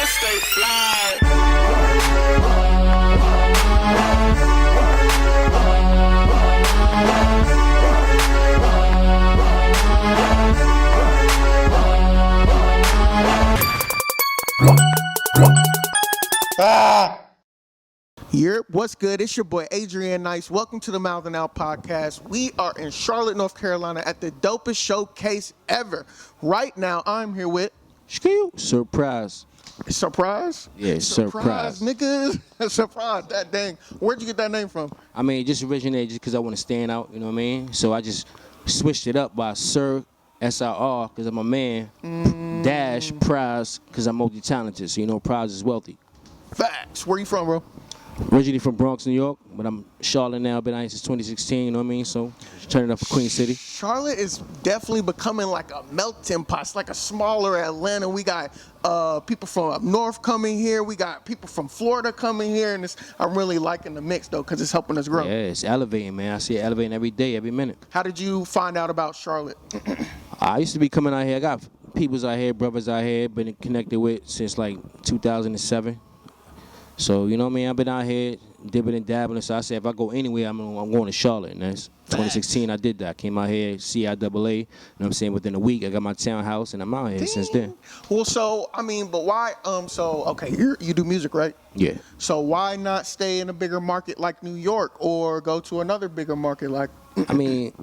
stay fly. What's good? It's your boy Adrian Nice. Welcome to the Mouthin Out podcast. We are in Charlotte, North Carolina at the dopest showcase ever. Right now, I'm here with Surprise. Surprise? Yeah, surprise. Niggas. Surprise. That dang. Where'd you get that name from? I mean, it just originated just because I want to stand out, you know what I mean? So I just switched it up by Sir, S-I-R, because I'm a man, dash, prize, because I'm multi-talented. So, you know, prize is wealthy. Facts. Where you from, bro? Originally from Bronx, New York, but I'm Charlotte now. Been out here since 2016, you know what I mean? So, turning up for Queen City. Charlotte is definitely becoming like a melting pot. It's like a smaller Atlanta. We got people from up north coming here. We got people from Florida coming here. And I'm really liking the mix, though, because it's helping us grow. Yeah, it's elevating, man. I see it elevating every day, every minute. How did you find out about Charlotte? I used to be coming out here. I got peoples out here, brothers out here, been connected with since like 2007. So, you know what I mean? I've been out here dipping and dabbling. So I said, if I go anywhere, I'm going to Charlotte. And that's 2016, I did that. I came out here, CIAA. You know what I'm saying? Within a week, I got my townhouse, and I'm out here since then. Well, so, I mean, but why? Okay, you do music, right? Yeah. So why not stay in a bigger market like New York or go to another bigger market like... I mean...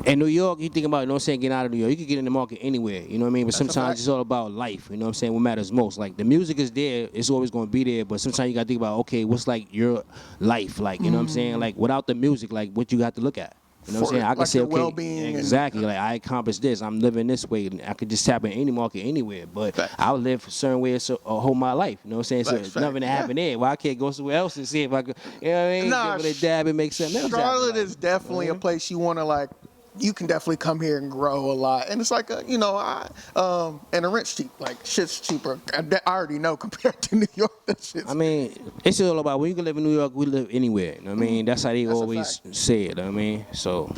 In New York, you think about, you know what I'm saying, getting out of New York. You can get in the market anywhere, you know what I mean? But sometimes it's all about life, you know what I'm saying, what matters most. Like, the music is there, it's always going to be there, but sometimes you got to think about, okay, what's, like, your life, like, you know what I'm saying? Like, without the music, like, what you got to look at. You know what I'm saying? I can like say, your okay, well-being exactly, like, I accomplished this, I'm living this way, and I could just tap in any market anywhere, but I'll live a certain way a whole my life, you know what I'm saying? So it's nothing to happen there. Well, I can't go somewhere else and see if I could, you know what I mean? Nah, give it a dab and make something else happen. Charlotte is definitely a place you want to, like, you can definitely come here and grow a lot. And it's like, and the rent's cheap. Like, shit's cheaper. I already know compared to New York, that shit's... I mean, it's all about when you can live in New York, we live anywhere. You know what I mean? That's how they always say it, you know what I mean? So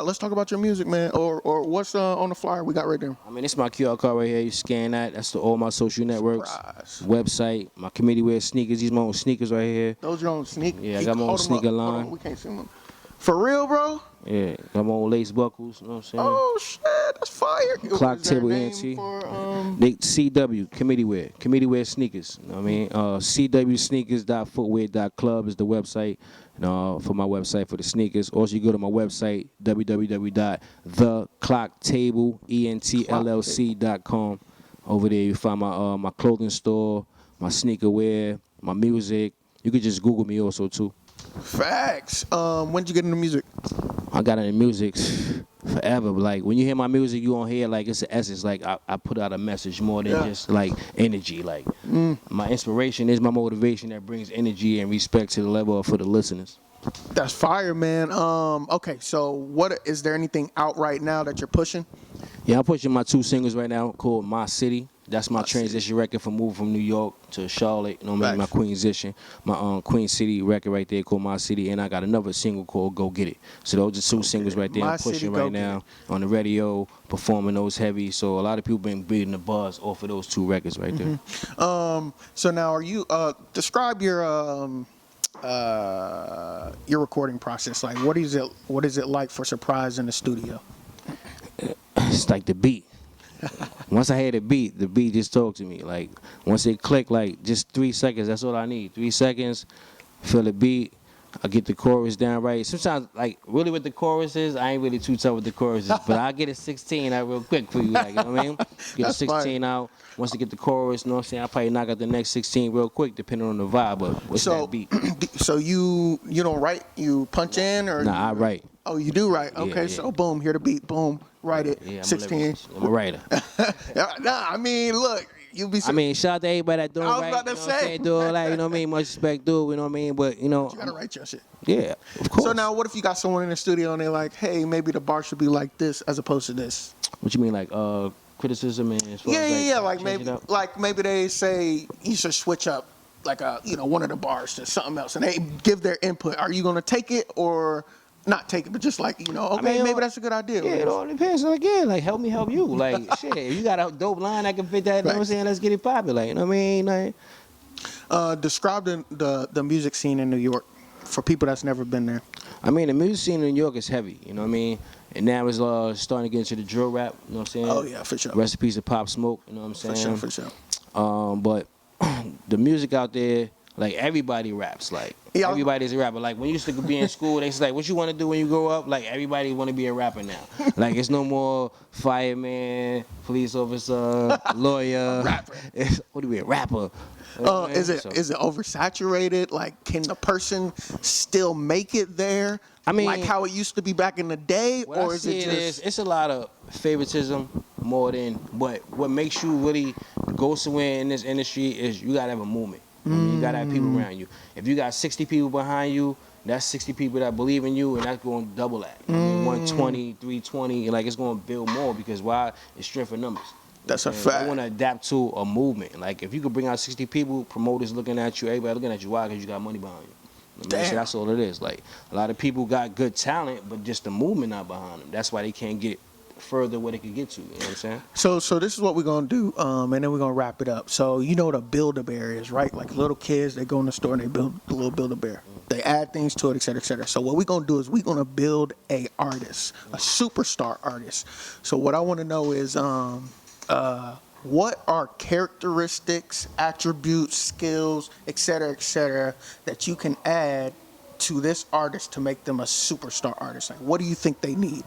let's talk about your music, man, or what's on the flyer we got right there. I mean, it's my QR code right here. You scan that. That's all my social networks. Website, my committee wear sneakers. These my own sneakers right here. Those your own sneakers? Yeah, I got my own sneaker line. We can't see them. For real, bro? Yeah, got my own lace buckles, you know what I'm saying? Oh, shit, that's fire. Clock table ENT. CW, committee wear sneakers, you know what I mean? cwsneakers.footwear.club is the website for my website for the sneakers. Also, you go to my website, www.theclocktablentllc.com. Over there, you find my clothing store, my sneaker wear, my music. You could just Google me also, too. Facts. When did you get into music? I got into music forever, but like when you hear my music, you won't hear like it's an essence. Like I put out a message more than just like energy. Like my inspiration is my motivation that brings energy and respect to the level for the listeners. That's fire, man. Okay, so what is there anything out right now that you're pushing? Yeah, I'm pushing my 2 singles right now called My City. That's my transition record from moving from New York to Charlotte. You know what I mean? My Queensition. My Queen City record right there called My City. And I got another single called Go Get It. So those are 2 singles right there I'm pushing right now on the radio, performing those heavy. So a lot of people been beating the buzz off of those 2 records right there. So now are you, describe your recording process. Like, what is it like for Surprise in the studio? It's like the beat. Once I hear the beat just talk to me. Like, once it click, like, just 3 seconds, that's all I need. 3 seconds, feel the beat, I get the chorus down right. Sometimes, like, really with the choruses, I ain't really too tough with the choruses, but I get a 16 out real quick for you, like, you know what I mean? Get a 16 out. Once I get the chorus, you know what I'm saying, I'll probably knock out the next 16 real quick, depending on the vibe, but what's that beat? So you don't write, you punch in? Or Nah, I write. Oh, you do write? Okay, so boom, hear the beat, boom, write it, yeah, 16. I'm a writer. Nah, I mean, look, you be... I mean, shout out to everybody that doing right. I was about to say. Do all that, you know what I mean? Much respect, dude, you know what I mean? But, you know. You gotta write your shit. Yeah, of course. So now, what if you got someone in the studio and they're like, hey, maybe the bar should be like this as opposed to this? What you mean, like, criticism and as far as, like maybe they say you should switch up like one of the bars to something else and they give their input. Are you gonna take it or Not take it, but just like, okay, mean, maybe that's a good idea. Yeah, it all depends. Like, yeah, like help me help you. Like, shit, if you got a dope line that can fit that, you know what I'm saying? Let's get it poppin'. Like, you know what I mean? Like, Describe the music scene in New York for people that's never been there. I mean, the music scene in New York is heavy. You know what I mean? And now it's starting to get into the drill rap. You know what I'm saying? Oh yeah, for sure. Recipes of Pop Smoke. You know what I'm saying? For sure. But the music out there, like everybody raps. Like everybody's a rapper. Like when you used to be in school, they was like, "What you want to do when you grow up?" Like everybody want to be a rapper now. Like it's no more fireman, police officer, lawyer. Rapper. What do we a rapper? Is it oversaturated? Like, can the person still make it there? I mean, like how it used to be back in the day, or is it just? It's a lot of favoritism more than what makes you really go somewhere in this industry is you gotta have a movement. I mean, you gotta have people around you. If you got 60 people behind you, that's 60 people that believe in you, and that's going to double that. I mean, 120, 320, like it's going to build more because why? It's strength in numbers. That's a fact. I want to adapt to a movement. Like if you could bring out 60 people, promoters looking at you, everybody looking at you, why? Because you got money behind you. I mean, so that's all it is. Like a lot of people got good talent, but just the movement not behind them. That's why they can't get further where they can get to. You know what I'm saying? So this is what we're gonna do, and then we're gonna wrap it up. So you know what a Build-A-Bear is, right? Like little kids, they go in the store and they build a little Build-A-Bear. They add things to it, et cetera, et cetera. So what we're gonna do is we're gonna build a artist, a superstar artist. So what I want to know is, what are characteristics, attributes, skills, et cetera, that you can add to this artist to make them a superstar artist? Like, what do you think they need?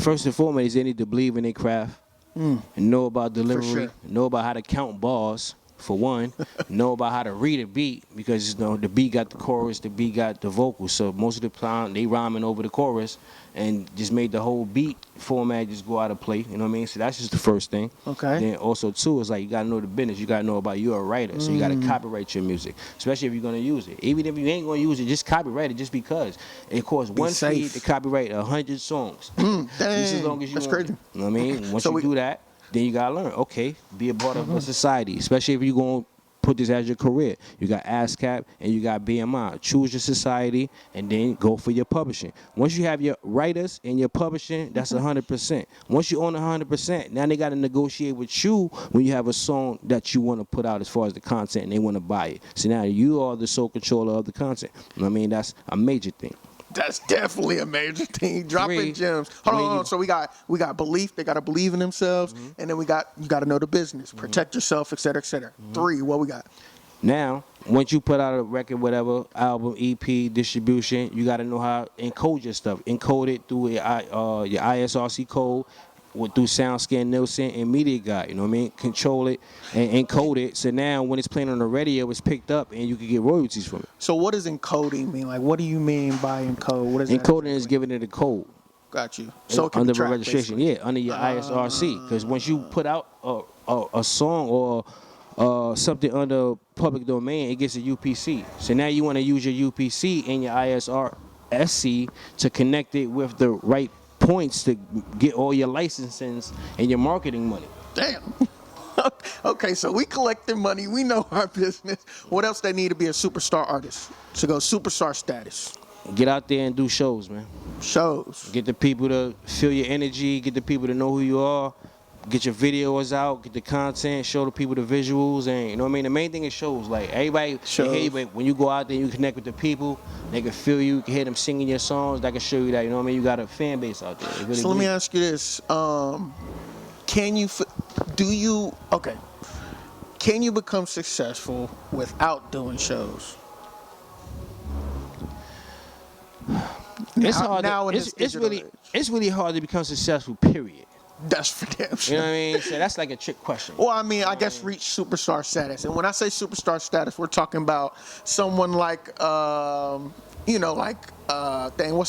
First and foremost, they need to believe in their craft and know about delivery, know about how to count bars, for one, know about how to read a beat because the beat got the chorus, the beat got the vocals. So most of the time they rhyming over the chorus and just made the whole beat format just go out of play. You know what I mean? So that's just the first thing. Okay. Then also too is like you gotta know the business. You gotta know about you're a writer, so you gotta copyright your music, especially if you're gonna use it. Even if you ain't gonna use it, just copyright it just because it costs one fee to copyright 100 songs. Dang, just as long as you that's want crazy. it. You know what I mean? Once you do that, then you gotta learn. Okay, be a part of a society, especially if you're gonna put this as your career. You got ASCAP and you got BMI. Choose your society and then go for your publishing. Once you have your writers and your publishing, that's 100%. Once you own 100%, now they got to negotiate with you when you have a song that you want to put out as far as the content and they want to buy it. So now you are the sole controller of the content. You know what I mean? That's a major thing. That's definitely a major thing. Dropping gems. Hold on. So we got belief. They got to believe in themselves, and then you got to know the business, protect yourself, et cetera, et cetera. 3. What we got? Now, once you put out a record, whatever, album, EP, distribution, you got to know how to encode your stuff. Encode it through your ISRC code, through SoundScan, Nielsen, and Media Guide. You know what I mean? Control it and encode it. So now when it's playing on the radio, it's picked up and you can get royalties from it. So what does encoding mean? Like, what do you mean by encode? What is encoding is giving it a code. Got you. So it can under be tracked, registration, basically. yeah, under your ISRC. Because once you put out a song or something under public domain, it gets a UPC. So now you want to use your UPC and your ISRC to connect it with the right points to get all your licensings and your marketing money. Damn. Okay, so we collecting money. We know our business. What else they need to be a superstar artist? To go superstar status. Get out there and do shows, man. Shows. Get the people to feel your energy. Get the people to know who you are. Get your videos out. Get the content. Show the people the visuals. And you know what I mean? The main thing is shows. Like everybody, when you go out there and you connect with the people, they can feel you. You can hear them singing your songs. That can show you that, you know what I mean? You got a fan base out there. Really so let me ask you this. Can you become successful without doing shows? It's hard. It's really hard to become successful, period. That's for damn sure. You know what I mean? So that's like a trick question. Well, I mean, I guess reach superstar status. And when I say superstar status, we're talking about someone like, what's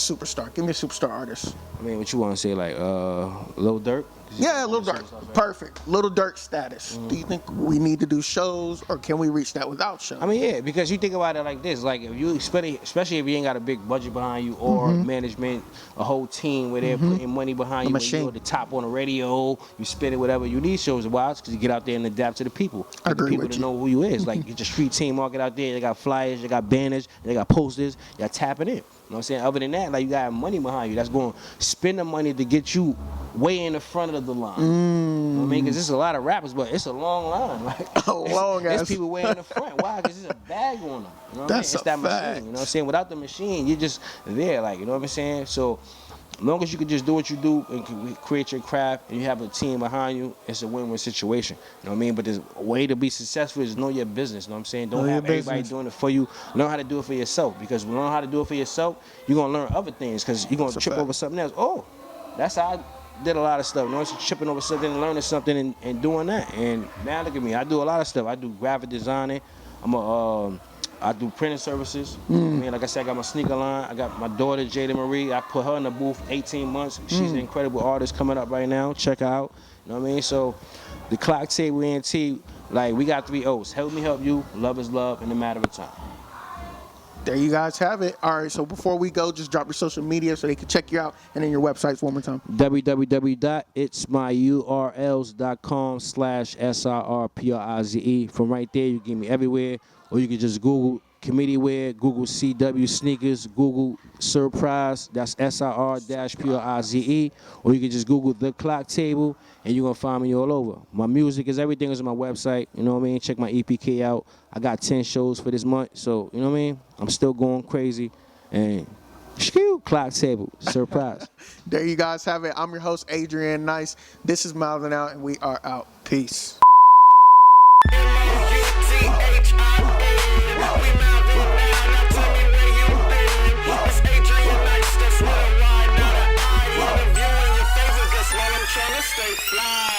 superstar? Give me a superstar artist. I mean, what you want to say, like Lil Durk? Yeah, Lil Durk. Perfect. Lil Durk status. Do you think we need to do shows, or can we reach that without shows? I mean, yeah, because you think about it like this. Like, if you especially if you ain't got a big budget behind you or management, a whole team where they're putting money behind you, when you're at the top on the radio, you spin it, whatever. You need shows. Why? Because you get out there and adapt to the people. Get the people to know who you is. Like, get your street team market out there. They got flyers, they got banners, they got posters. Y'all tapping in. what I'm saying? Other than that, like you got money behind you that's going to spend the money to get you way in the front of the line. You know what I mean? Because there's a lot of rappers, but it's a long line. Like, A long ass. It's people way in the front. Why? Because there's a bag on them. You know what I mean? That's It's a that fact. machine. You know what I'm saying? Without the machine, you're just there. Like, you know what I'm saying? So, as long as you can just do what you do and create your craft and you have a team behind you, it's a win-win situation. You know what I mean? But the way to be successful is know your business. You know what I'm saying? Don't have everybody doing it for you. Learn how to do it for yourself. Because when you learn how to do it for yourself, you're going to learn other things because you're going to trip over something else. Oh, that's how I did a lot of stuff. You know, it's tripping over something and learning something and doing that. And now look at me. I do a lot of stuff. I do graphic designing. I do printing services. I mean, like I said, I got my sneaker line. I got my daughter, Jada Marie. I put her in the booth 18 months. She's an incredible artist coming up right now. Check her out. You know what I mean? So the Clock Table ENT, like we got 3 O's. Help me help you. Love is love in a matter of time. There you guys have it. All right, so before we go, just drop your social media so they can check you out, and then your websites one more time. www.itsmyurls.com/SIRPRIZE. From right there, you get me everywhere. Or you can just Google committee wear, Google CW sneakers, Google Surprise, that's SIR-PRIZE. Or you can just Google The Clock Table, and you're going to find me all over. My music is everything is on my website, you know what I mean? Check my EPK out. I got 10 shows for this month, so, you know what I mean? I'm still going crazy. And, Clock Table, surprise. There you guys have it. I'm your host, Adrian Nice. This is Mouthin Out, and we are out. Peace. Stay fly.